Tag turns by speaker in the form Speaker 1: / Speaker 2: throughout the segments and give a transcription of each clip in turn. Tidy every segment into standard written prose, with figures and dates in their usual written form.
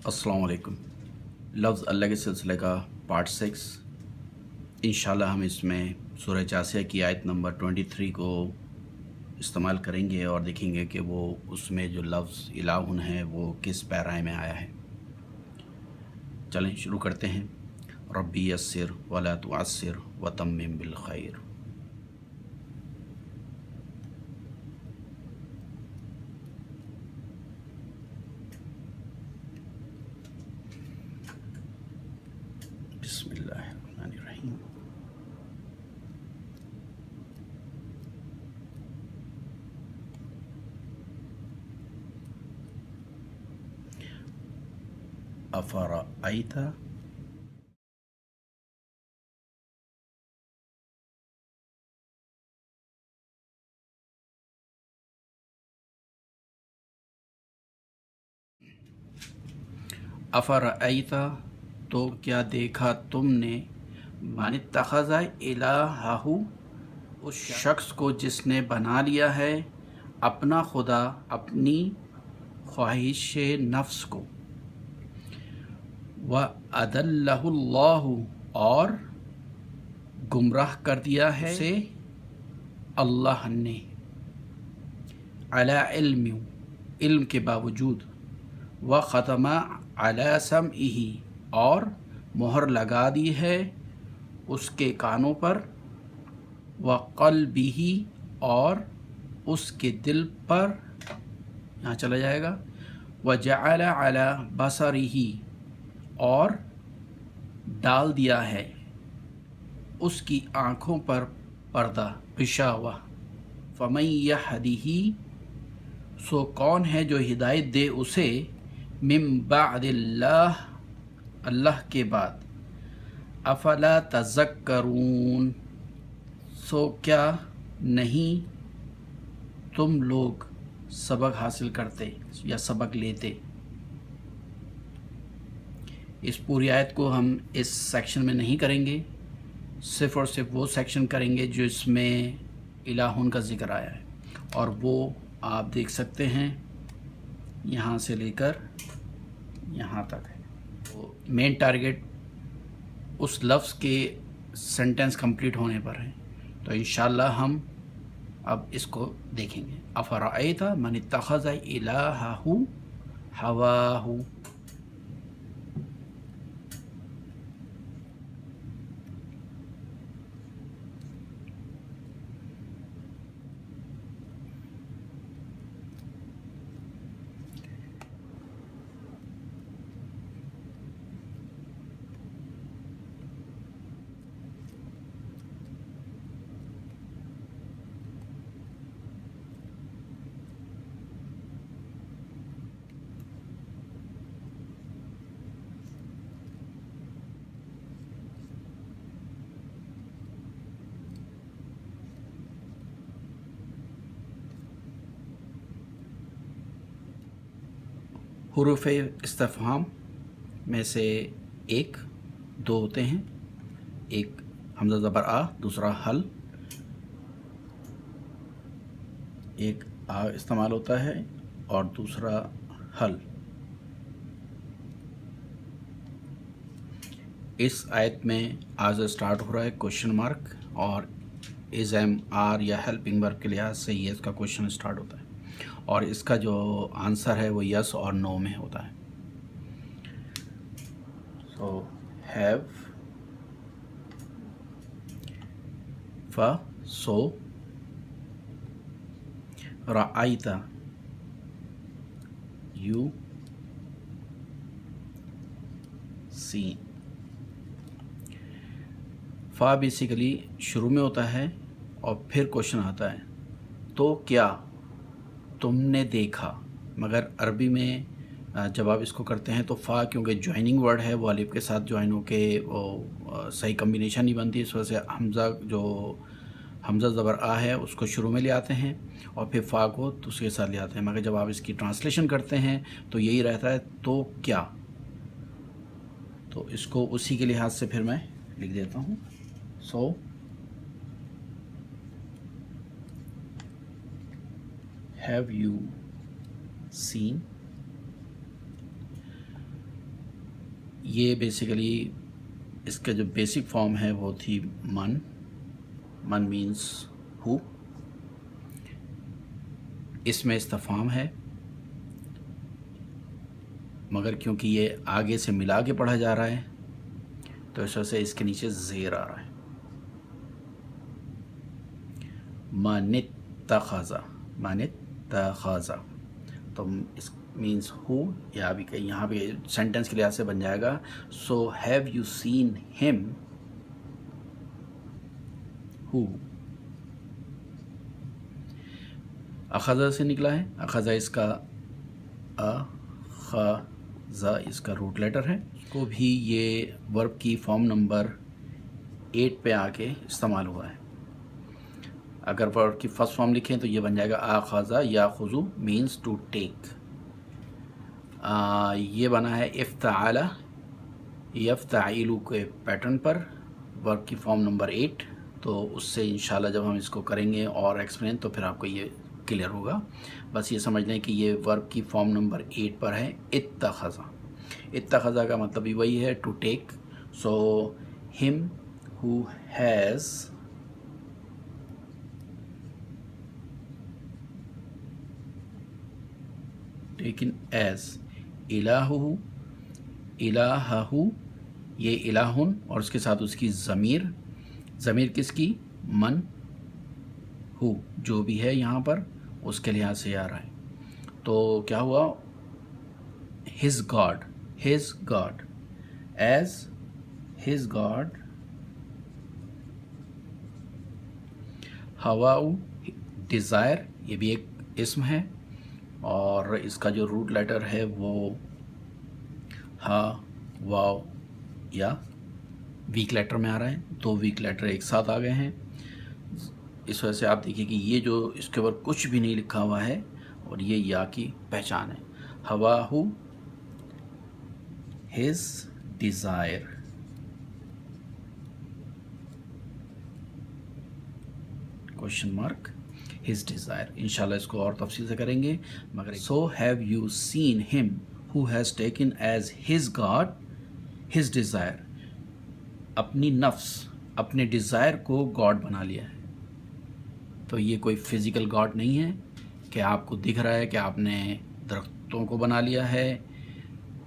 Speaker 1: अस्सलाम वालेकुम। लफ्ज़ अल्लाह के सिलसिले का पार्ट 6 इंशाल्लाह हम इसमें सूरह जासिया की आयत नंबर 23 को इस्तेमाल करेंगे और देखेंगे कि वो उसमें जो लफ्ज़ इलाहुन है वो किस पैराए में आया है। चलें शुरू करते हैं। रब्बी यस्सिर वला तुअस्सिर व तम्मिम बिल खैर। बिस्मिल्लाहिर्रहमानिर्रहीम। अफ़रअयता अफ़रअयता तो क्या देखा तुमने मन इत्तख़ज़ा इलाहहु उस शख्स को जिसने बना लिया है अपना खुदा अपनी ख्वाहिश नफ्स को। व अदल्लहुल्लाहु और गुमराह कर दिया है उसे अल्लाह ने अला इल्म के बावजूद। व ख़तमा अला समइही और मोहर लगा दी है उसके कानों पर। व क़ल्बिही और उसके दिल पर, यहाँ चला जाएगा। व जअल अला बसरिही और डाल दिया है उसकी आँखों पर पर्दा ग़िशावा। फ़मन यहदिही सो कौन है जो हिदायत दे उसे मिन बअदिल्लाह अल्लाह के बाद। अफला तज़क्करून सो क्या नहीं तुम लोग सबक हासिल करते या सबक लेते। इस पूरी आयत को हम इस सेक्शन में नहीं करेंगे, सिर्फ़ और सिर्फ वो सेक्शन करेंगे जो इसमें इलाहुन का ज़िक्र आया है, और वो आप देख सकते हैं यहाँ से लेकर यहाँ तक है। तो मेन टारगेट उस लफ्ज़ के सेंटेंस कंप्लीट होने पर है। तो इंशाल्लाह हम अब इसको देखेंगे। अफ़रअयता मन इत्तख़ज़ इलाहहु हवाहु। हुरूफ़ इस्तिफ़हाम में से एक दो होते हैं, एक हमज़ा ज़बर आ, दूसरा हल। एक आ इस्तेमाल होता है और दूसरा हल। इस आयत में आ से स्टार्ट हो रहा है क्वेश्चन मार्क, और इज़ एम आर या हेल्पिंग वर्ब के लिहाज से ये इसका क्वेश्चन स्टार्ट होता है, और इसका जो आंसर है वो यस और नो में होता है। सो हैव, फ सो, रअयता यू सीन। फ़ा बेसिकली शुरू में होता है और फिर क्वेश्चन आता है तो क्या तुमने देखा, मगर अरबी में जब आप इसको करते हैं तो फ़ा क्योंकि जॉइनिंग वर्ड है वो अलिफ के साथ जॉइन होके वो सही कम्बिनेशन नहीं बनती, इस वजह से हमज़ा जो हमज़ा ज़बर आ है उसको शुरू में ले आते हैं और फिर फ़ा को दूसरे के साथ ले आते हैं। मगर जब आप इसकी ट्रांसलेशन करते हैं तो यही रहता है तो क्या। तो इसको उसी के लिहाज से फिर मैं लिख देता हूँ। सो हैव यू सीन یہ بیسیکلی اس کا جو بیسک فارم ہے وہ تھی من مینس ہو. اس میں استفہام ہے مگر کیونکہ یہ آگے سے ملا کے پڑھا جا رہا ہے تو اس وجہ سے اس کے نیچے زیر آ رہا ہے. من اتخذ تو اس مینس ہو یا بھی کہ یہاں پہ سینٹنس کے لحاظ سے بن جائے گا سو ہیو یو سین ہم ہو. اخذ سے نکلا ہے. اخذ اس کا اخذ اس کا روٹ لیٹر ہے. اس کو بھی یہ ورب کی فارم نمبر 8 پہ آ کے استعمال ہوا ہے. اگر ورب کی فرسٹ فارم لکھیں تو یہ بن جائے گا اخذ یاخذ مینس ٹو ٹیک. یہ بنا ہے افتعل یفتعل کے پیٹرن پر ورب کی فارم نمبر 8. تو اس سے انشاءاللہ جب ہم اس کو کریں گے اور ایکسپلین تو پھر آپ کو یہ کلیئر ہوگا. بس یہ سمجھ لیں کہ یہ ورب کی فارم نمبر 8 پر ہے اتخذ. اتخذ کا مطلب بھی وہی ہے to take. So him who has taken as الہہ یہ الہن اور اس کے ساتھ اس کی ضمیر کس کی من ہو جو بھی ہے یہاں پر اس کے لحاظ سے آ رہا ہے. تو کیا ہوا his God as his God. ہواؤ ڈیزائر یہ بھی ایک اسم ہے اور اس کا جو روٹ لیٹر ہے وہ ہا واو یا ویک لیٹر میں آ رہا ہے. 2 ویک لیٹر ایک ساتھ آ گئے ہیں. اس وجہ سے آپ دیکھیں کہ یہ جو اس کے اوپر کچھ بھی نہیں لکھا ہوا ہے اور یہ یا کی پہچان ہے. ہواہو his desire question mark his desire. انشاءاللہ اس کو اور تفصیل سے کریں گے مگر so have you seen him who has taken as his God his desire. اپنی نفس اپنے ڈیزائر کو گاڈ بنا لیا ہے. تو یہ کوئی فزیکل گاڈ نہیں ہے کہ آپ کو دکھ رہا ہے کہ آپ نے درختوں کو بنا لیا ہے,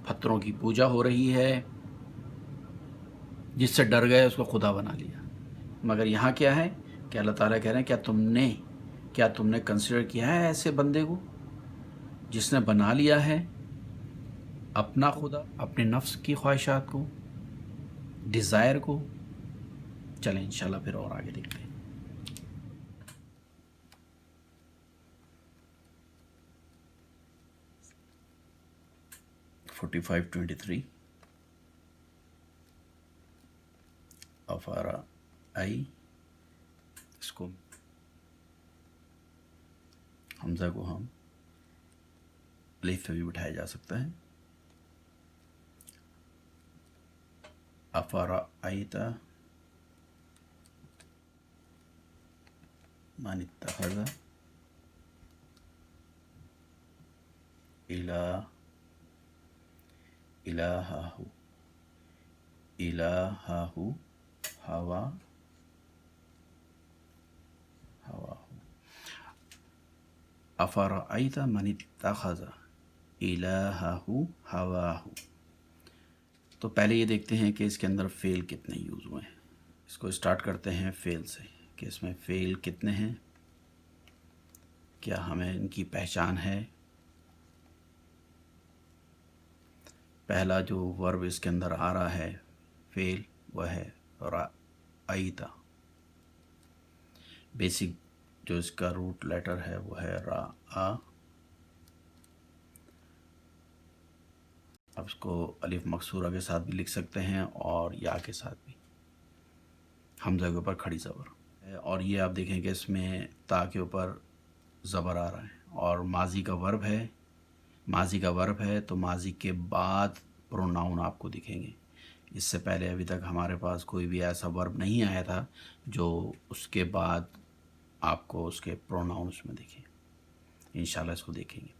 Speaker 1: پتھروں کی پوجا ہو رہی ہے, جس سے ڈر گئے اس کو خدا بنا لیا. مگر یہاں کیا ہے کہ اللہ تعالیٰ کہہ رہے ہیں کیا تم نے کنسیڈر کیا ہے ایسے بندے کو جس نے بنا لیا ہے اپنا خدا اپنے نفس کی خواہشات کو ڈیزائر کو. چلیں انشاءاللہ پھر اور آگے دیکھتے ہیں. (4523) افارا آئی اس کو حمزہ کو ہم الف پہ بھی بٹھایا جا سکتا ہے. افارا آئیتا من اتخذ الہہ ہوا افرأیت من اتخذ الہہ ہواہ. تو پہلے یہ دیکھتے ہیں کہ اس کے اندر فعل کتنے یوز ہوئے ہیں. اس کو اسٹارٹ کرتے ہیں فعل سے کہ اس میں فعل کتنے ہیں, کیا ہمیں ان کی پہچان ہے. پہلا جو ورب اس کے اندر آ رہا ہے فعل وہ ہے رأیتا. بیسک جو اس کا روٹ لیٹر ہے وہ ہے را. اب اس کو الف مکسورہ کے ساتھ بھی لکھ سکتے ہیں اور یا کے ساتھ بھی, حمزہ کے اوپر کھڑی زبر. اور یہ آپ دیکھیں کہ اس میں تا کے اوپر زبر آ رہا ہے اور ماضی کا ورب ہے تو ماضی کے بعد پروناؤن آپ کو دکھیں گے. اس سے پہلے ابھی تک ہمارے پاس کوئی بھی ایسا ورب نہیں آیا تھا جو اس کے بعد آپ کو اس کے پروناؤنس میں دکھیں. انشاءاللہ اس کو دیکھیں گے.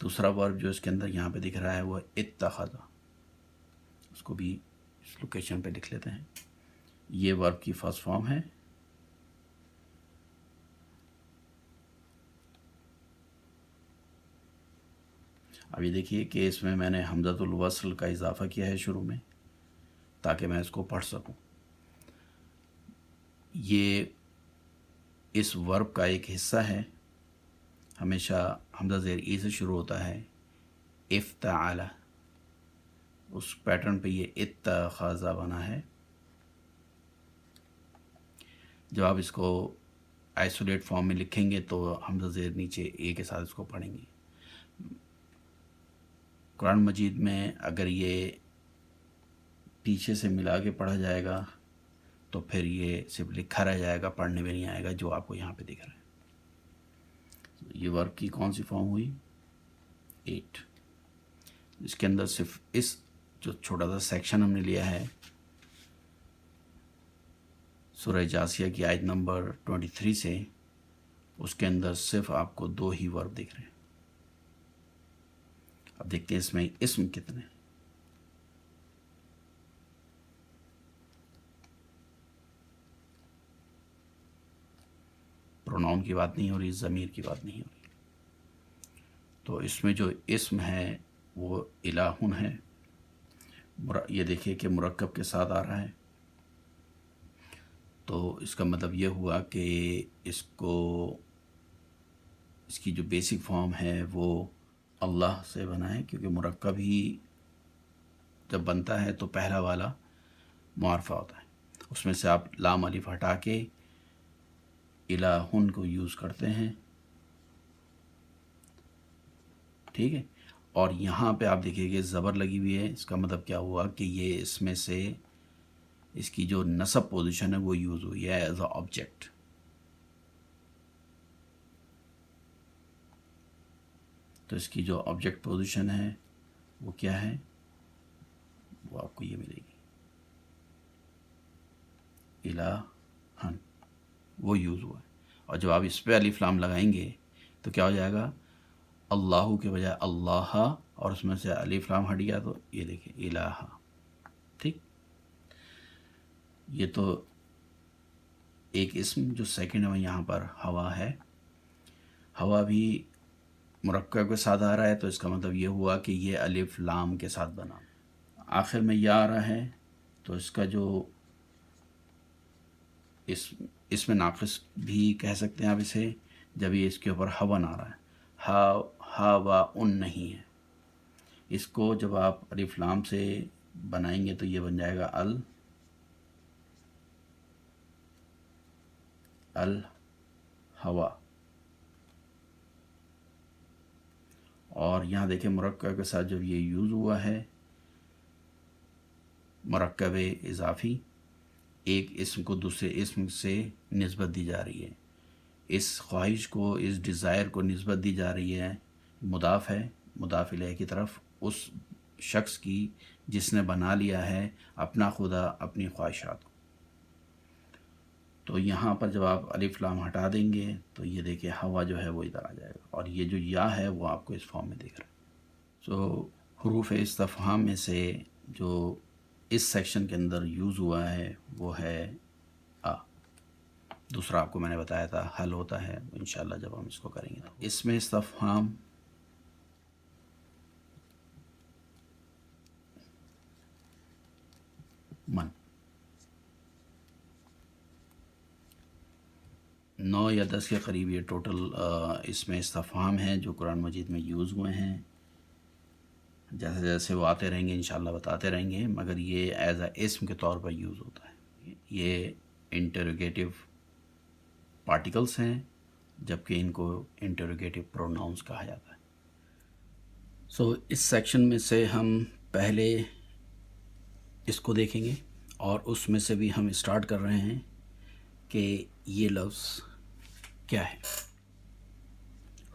Speaker 1: دوسرا ورب جو اس کے اندر یہاں پہ دکھ رہا ہے وہ اتخذ. اس کو بھی اس لوکیشن پہ لکھ لیتے ہیں. یہ ورب کی فرسٹ فارم ہے. اب یہ دیکھیے کہ اس میں میں نے حمزۃ الوصل کا اضافہ کیا ہے شروع میں تاکہ میں اس کو پڑھ سکوں. یہ اس ورب کا ایک حصہ ہے. ہمیشہ حمزہ زیر ای سے شروع ہوتا ہے. افتعل، اس پیٹرن پہ یہ اتخذ بنا ہے. جب آپ اس کو آئسولیٹ فارم میں لکھیں گے تو حمزہ زیر نیچے اے کے ساتھ اس کو پڑھیں گے. قرآن مجید میں اگر یہ پیچھے سے ملا کے پڑھا جائے گا تو پھر یہ صرف لکھا رہ جائے گا، پڑھنے میں نہیں آئے گا جو آپ کو یہاں پہ دکھ رہا ہے. یہ ورب کی کون سی فارم ہوئی؟ 8. اس کے اندر صرف اس جو چھوٹا سا سیکشن ہم نے لیا ہے سورہ جاسیہ کی آیت نمبر 23 سے، اس کے اندر صرف آپ کو 2 ہی ورب دکھ رہے ہیں. اب دیکھتے ہیں اس میں اسم کتنے. پروناؤن کی بات نہیں ہو رہی، ضمیر کی بات نہیں ہو رہی. تو اس میں جو اسم ہے وہ الہون ہے. یہ دیکھیے کہ مرکب کے ساتھ آ رہا ہے، تو اس کا مطلب یہ ہوا کہ اس کی جو بیسک فارم ہے وہ اللہ سے بنا ہے، کیونکہ مرکب ہی جب بنتا ہے تو پہلا والا معرفہ ہوتا ہے. اس میں سے آپ لام الف ہٹا کے الہن کو یوز کرتے ہیں. ٹھیک ہے. اور یہاں پہ آپ دیکھیں گے زبر لگی ہوئی ہے. اس کا مطلب کیا ہوا کہ یہ اس میں سے اس کی جو نصب پوزیشن ہے وہ یوز ہوئی ہے ایز اے آبجیکٹ. تو اس کی جو آبجیکٹ پوزیشن ہے وہ کیا ہے؟ وہ آپ کو یہ ملے گی، الہن، وہ یوز ہوا ہے. اور جب آپ اس پہ الف لام لگائیں گے تو کیا ہو جائے گا؟ اللہ کے بجائے اللہ، اور اس میں سے الف لام ہٹ گیا تو یہ دیکھیں الہ. ٹھیک. یہ تو ایک اسم جو سیکنڈ میں یہاں پر ہوا ہے. ہوا بھی مرکب کے ساتھ آ رہا ہے، تو اس کا مطلب یہ ہوا کہ یہ الف لام کے ساتھ بنا. آخر میں یا آ رہا ہے تو اس کا جو اس میں ناقص بھی کہہ سکتے ہیں آپ اسے، جب یہ اس کے اوپر ہون آ رہا ہے. ہا و ان نہیں ہے. اس کو جب آپ الف لام سے بنائیں گے تو یہ بن جائے گا الہوا. اور یہاں دیکھیں مرکب کے ساتھ جب یہ یوز ہوا ہے، مرکب اضافی، ایک اسم کو دوسرے اسم سے نسبت دی جا رہی ہے. اس خواہش کو، اس ڈیزائر کو نسبت دی جا رہی ہے، مضاف ہے مضاف الیہ کی طرف، اس شخص کی جس نے بنا لیا ہے اپنا خدا اپنی خواہشات کو. تو یہاں پر جب آپ الف لام ہٹا دیں گے تو یہ دیکھیں ہوا جو ہے وہ ادھر آ جائے گا، اور یہ جو یا ہے وہ آپ کو اس فارم میں دکھ رہا ہے. سو حروف استفہام میں سے جو اس سیکشن کے اندر یوز ہوا ہے وہ ہے آ. دوسرا آپ کو میں نے بتایا تھا حل ہوتا ہے، انشاءاللہ جب ہم اس کو کریں گے. اس میں استفہام من 9 یا 10 کے قریب یہ ٹوٹل اس میں استفہام ہیں جو قرآن مجید میں یوز ہوئے ہیں. جیسے جیسے وہ آتے رہیں گے انشاءاللہ بتاتے رہیں گے، مگر یہ ایز اے اسم کے طور پر یوز ہوتا ہے. یہ انٹروگیٹو پارٹیکلس ہیں، جبکہ ان کو انٹروگیٹو پروناؤنس کہا جاتا ہے. سو اس سیکشن میں سے ہم پہلے اس کو دیکھیں گے، اور اس میں سے بھی ہم اسٹارٹ کر رہے ہیں کہ یہ لفظ کیا ہے.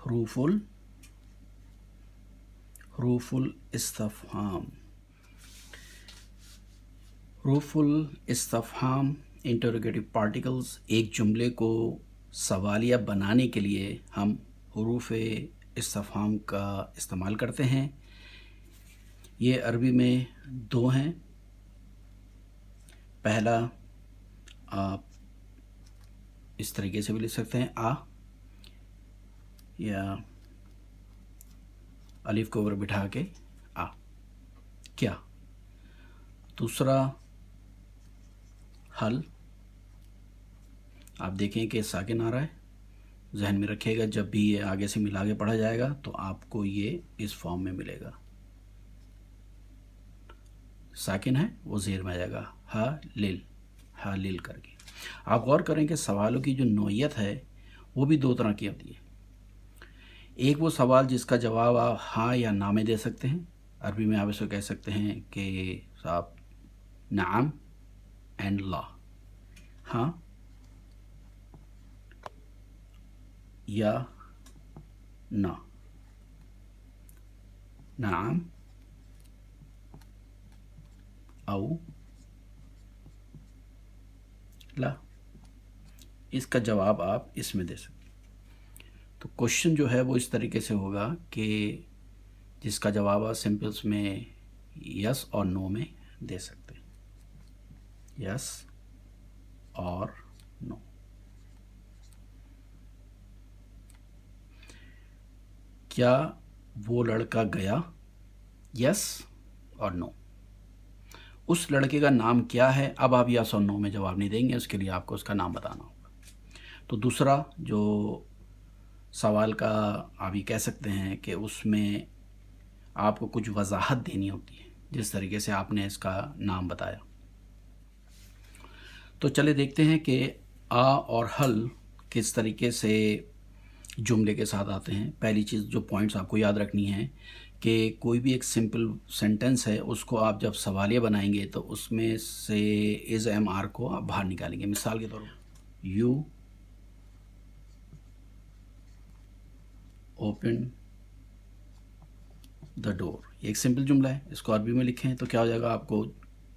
Speaker 1: حروف الاستفہام. حروف الاستفہام انٹروگیٹو پارٹیکلز. ایک جملے کو سوالیہ بنانے کے لیے ہم حروف استفہام کا استعمال کرتے ہیں. یہ عربی میں 2 ہیں. पहला आप इस तरीके से भी लिख सकते हैं आ, या अलिफ को ऊपर बिठा के आ, क्या। दूसरा हल, आप देखें कि साकिन आ रहा है, जहन में रखिएगा जब भी ये आगे से मिला के पढ़ा जाएगा तो आपको ये इस फॉर्म में मिलेगा। साकिन है वो ज़ेर में आ जाएगा, हा लिल करके। आप गौर करें कि सवालों की जो नोयत है वो भी दो तरह की होती है। एक वो सवाल जिसका जवाब आप हाँ या ना में दे सकते हैं, अरबी में आप इसको कह सकते हैं कि साहब नाम एंड ला, हाँ या ना, नाम औ ला, इसका जवाब आप इसमें दे सकते हैं। तो क्वेश्चन जो है वो इस तरीके से होगा कि जिसका जवाब आप सिंपल्स में यस और नो में दे सकते हैं, यस और नो। क्या वो लड़का गया, यस और नो। उस लड़के का नाम क्या है, अब आप यस और नो में जवाब नहीं देंगे, उसके लिए आपको उसका नाम बताना होगा। तो दूसरा जो सवाल का आप ये कह सकते हैं कि उसमें आपको कुछ वजाहत देनी होती है, जिस तरीके से आपने इसका नाम बताया। तो चले देखते हैं कि आ और हल किस तरीके से जुमले के साथ आते हैं। पहली चीज़ जो पॉइंट्स आपको याद रखनी है कि कोई भी एक सिंपल सेंटेंस है उसको आप जब सवालिया बनाएंगे तो उसमें से इज़ एम आर को आप बाहर निकालेंगे। मिसाल के तौर पर यू ओपन द डोर, ये एक सिंपल जुमला है, इसको अरबी में लिखें तो क्या हो जाएगा, आपको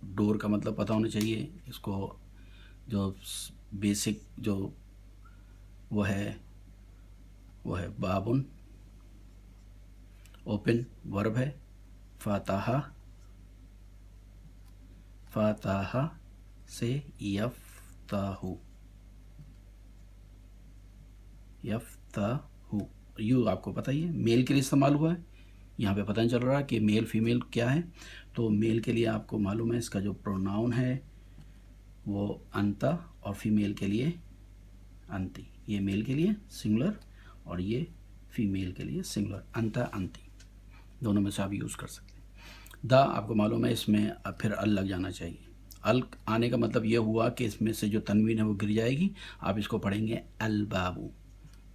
Speaker 1: डोर का मतलब पता होना चाहिए। इसको जो बेसिक जो वो है बाबुन, ओपन वर्ब है, फाताहा से यफ्ताहु, यू आपको पता ही है मेल के लिए इस्तेमाल हुआ है। यहाँ पे पता नहीं चल रहा कि मेल फीमेल क्या है, तो मेल के लिए आपको मालूम है इसका जो प्रोनाउन है वो अंता, और फीमेल के लिए अंती। ये मेल के लिए सिंगुलर और ये फीमेल के लिए सिंगुलर, अंता अंती, दोनों में से आप यूज़ कर सकते हैं। द आपको मालूम है इसमें अब फिर अल लग जाना चाहिए। अल आने का मतलब ये हुआ कि इसमें से जो तनवीन है वो गिर जाएगी, आप इसको पढ़ेंगे अल बाबू,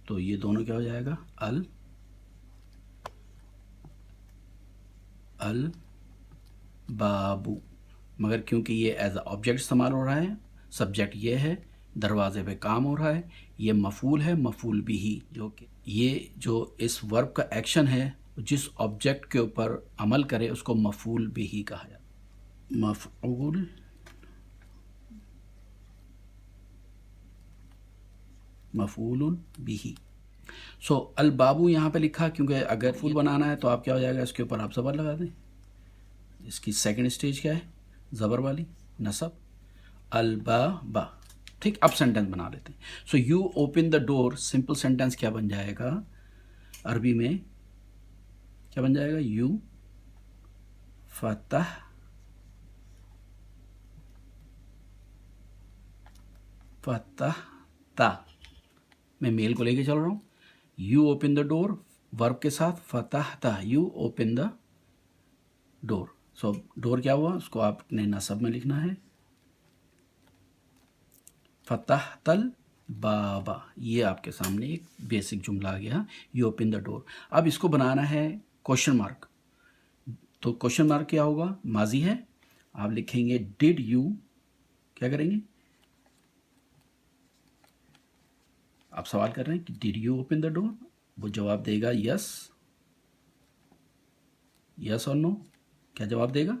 Speaker 1: तो ये दोनों क्या हो जाएगा, अल बाबू। मगर क्योंकि ये एज अ ऑब्जेक्ट इस्तेमाल हो रहा है, सब्जेक्ट ये है, दरवाजे पे काम हो रहा है, ये मफूल है, मफूल बिही, जो कि ये जो इस वर्ब का एक्शन है जिस ऑब्जेक्ट के ऊपर अमल करे उसको मफूल बिही कहा जाता है। मफूल बिही। सो अल बाबू यहाँ पे लिखा, क्योंकि अगर फूल बनाना है तो आप क्या हो जाएगा, इसके ऊपर आप ज़बर लगा दें। इसकी सेकंड स्टेज क्या है, ज़बर वाली, नसब, अल बा। ठीक, अब सेंटेंस बना लेते हैं। So you open the door, simple sentence क्या बन जाएगा अरबी में, क्या बन जाएगा, यू फतह ता, मैं मेल को लेके चल रहा हूँ, you open the door verb के साथ, फतहता, you open the door. So door क्या हुआ, उसको आपने नसब में लिखना है, फतहतल बाबा। ये आपके सामने एक बेसिक जुमला आ गया, यू ओपन द डोर। अब इसको बनाना है क्वेश्चन मार्क, तो क्वेश्चन मार्क क्या होगा, माजी है, आप लिखेंगे डिड यू, क्या करेंगे, आप सवाल कर रहे हैं कि did you open the door, वो जवाब देगा यस, यस और नो। क्या जवाब देगा,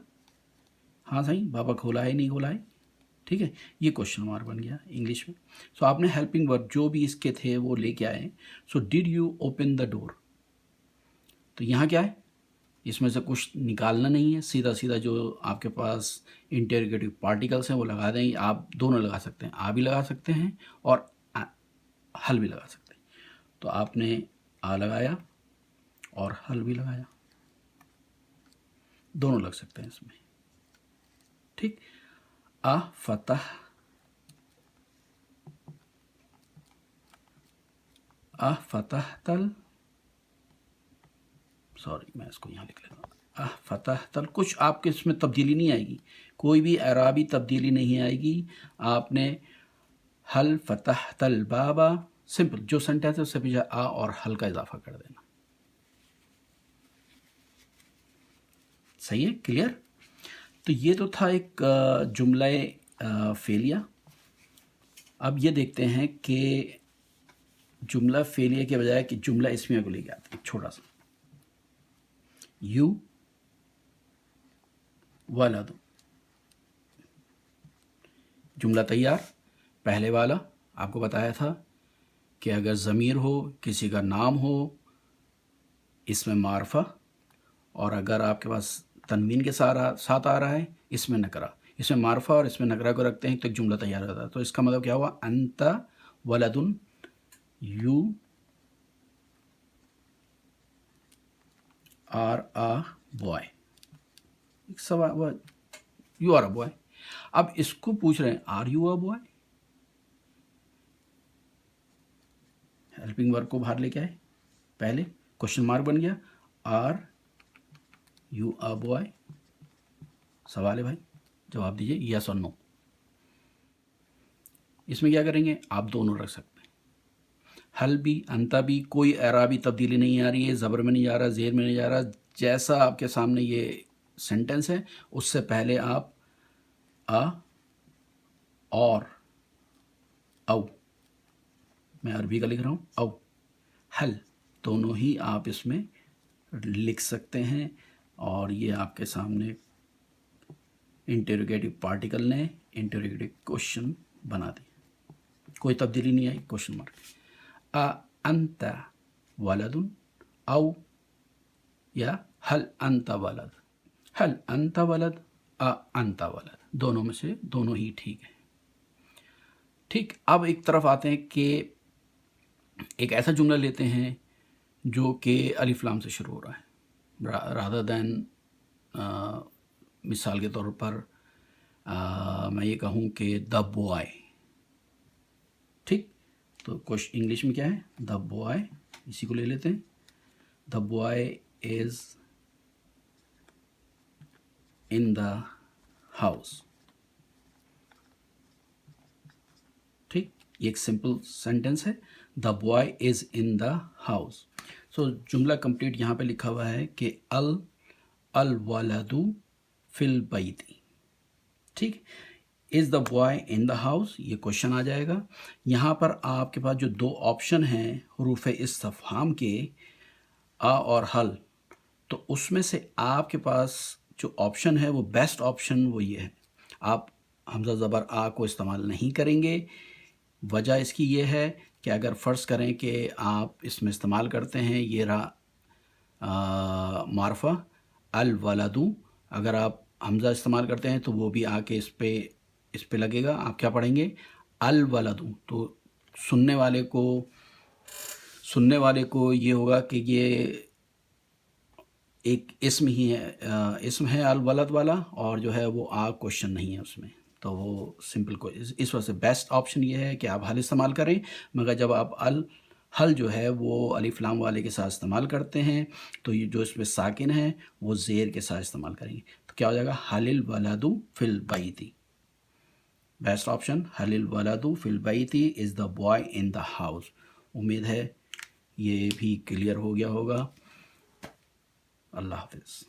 Speaker 1: हाँ सही, बाबा खोला है नहीं खोला है, ठीक है, ये क्वेश्चन मार्क बन गया इंग्लिश में। सो आपने हेल्पिंग वर्ब जो भी इसके थे वो लेके आए। So did you open the door, तो यहाँ क्या है, इसमें से कुछ निकालना नहीं है, सीधा सीधा जो आपके पास इंटेरोगेटिव पार्टिकल्स हैं वो लगा देंगे। आप दोनों लगा सकते हैं, आ भी लगा सकते हैं और हल भी लगा सकते हैं। तो आपने आ लगाया और हल भी लगाया, दोनों लग सकते हैं इसमें। ठीक, आ फतह, आ फतह तल, सॉरी मैं इसको यहाँ लिख लेता हूँ, आ फतह तल। कुछ आपके इसमें तब्दीली नहीं आएगी, कोई भी एराबी तब्दीली नहीं आएगी। आपने हल फतह तल बाबा, सिंपल जो सेंटेंस है उससे पीछे आ और हल का इजाफा कर देना। सही है, क्लियर। तो ये तो था एक जुमला फेलिया। अब ये देखते हैं कि जुमला फेलिया के बजाय कि जुमला इसमिया को लेके आते हैं छोटा सा। यू वलद, जुमला तैयार। पहले वाला आपको बताया था कि अगर ज़मीर हो, किसी का नाम हो, इसमें मारफा, और अगर आपके पास तनवीन के साथ आ रहा है इसमें नकरा, इसमें मारफा और इसमें नकरा को रखते हैं तो एक जुमला तैयार होता है। तो इसका मतलब क्या हुआ, अंता वलदुन, यू आर अ बॉय। सवाल, यू आर अ बॉय। अब इसको पूछ रहे हैं are you a boy, helping verb को बाहर लेके आए, पहले क्वेश्चन मार्क बन गया, आर यू अ बॉय। सवाल है भाई, जवाब दीजिए यस और नो। इसमें क्या करेंगे, आप दोनों रख सकते हैं, हल भी अंता भी, कोई एराबी तब्दीली नहीं आ रही है, ज़बर में नहीं जा रहा, ज़ेर में नहीं जा रहा, जैसा आपके सामने ये सेंटेंस है उससे पहले आप आ और औ, मैं अरबी का लिख रहा हूँ, औ हल, दोनों ही आप इसमें लिख सकते हैं। और ये आपके सामने इंटेरोगेटिव पार्टिकल ने इंटेरोगेटिव क्वेश्चन बना दिया, कोई तब्दीली नहीं आई, क्वेश्चन मार्क। अ अंता वलदुन औ, या हल अंता वलद, हल अंता वलद, अ अंता वलद, दोनों में से दोनों ही ठीक है। ठीक, अब एक तरफ आते हैं कि एक ऐसा जुमला लेते हैं जो कि अलिफ लाम से शुरू हो रहा है, रादर दैन मिसाल के तौर पर मैं ये कहूँ कि द बॉय। ठीक, तो क्वेश्चन इंग्लिश में क्या है, द बॉय, इसी को ले लेते हैं, the boy is in the house. ठीक, ये एक सिंपल सेंटेंस है, the boy is in the house. So जुमला कंप्लीट यहाँ पे लिखा हुआ है कि अल वलदु फिल बैती। ठीक, is the boy in the house, ये क्वेश्चन आ जाएगा। यहाँ पर आपके पास जो दो ऑप्शन हैं हरूफ इस्तिफ़हाम के, आ और हल, तो उसमें से आपके पास जो ऑप्शन है वो बेस्ट ऑप्शन वो ये है, आप हमज़ा ज़बर आ को इस्तेमाल नहीं करेंगे। वजह इसकी ये है कि अगर फ़र्ज़ करें कि आप इसमें इस्तेमाल करते हैं, ये रहा मारफा अल वलदू, अगर आप हमज़ा इस्तेमाल करते हैं तो वो भी आके इस पे लगेगा। आप क्या पढ़ेंगे, अल वलदू, तो सुनने वाले को ये होगा कि ये एक इसम ही है, इसम है अल वलद वाला, और जो है वो आ क्वेश्चन नहीं है उसमें, तो वो सिंपल को इस वजह से बेस्ट ऑप्शन ये है कि आप हल इस्तेमाल करें। मगर जब आप हल जो है वो अलिफ लाम वाले के साथ इस्तेमाल करते हैं तो ये जो इसमें साकिन है वो ज़ेर के साथ इस्तेमाल करेंगे, तो क्या हो जाएगा, हलिल वलदु फिल बैती। बेस्ट ऑप्शन, हलिल वलदु फिल बैती is the boy in the house. उम्मीद है ये भी क्लियर हो गया होगा। अल्लाह हाफिज़।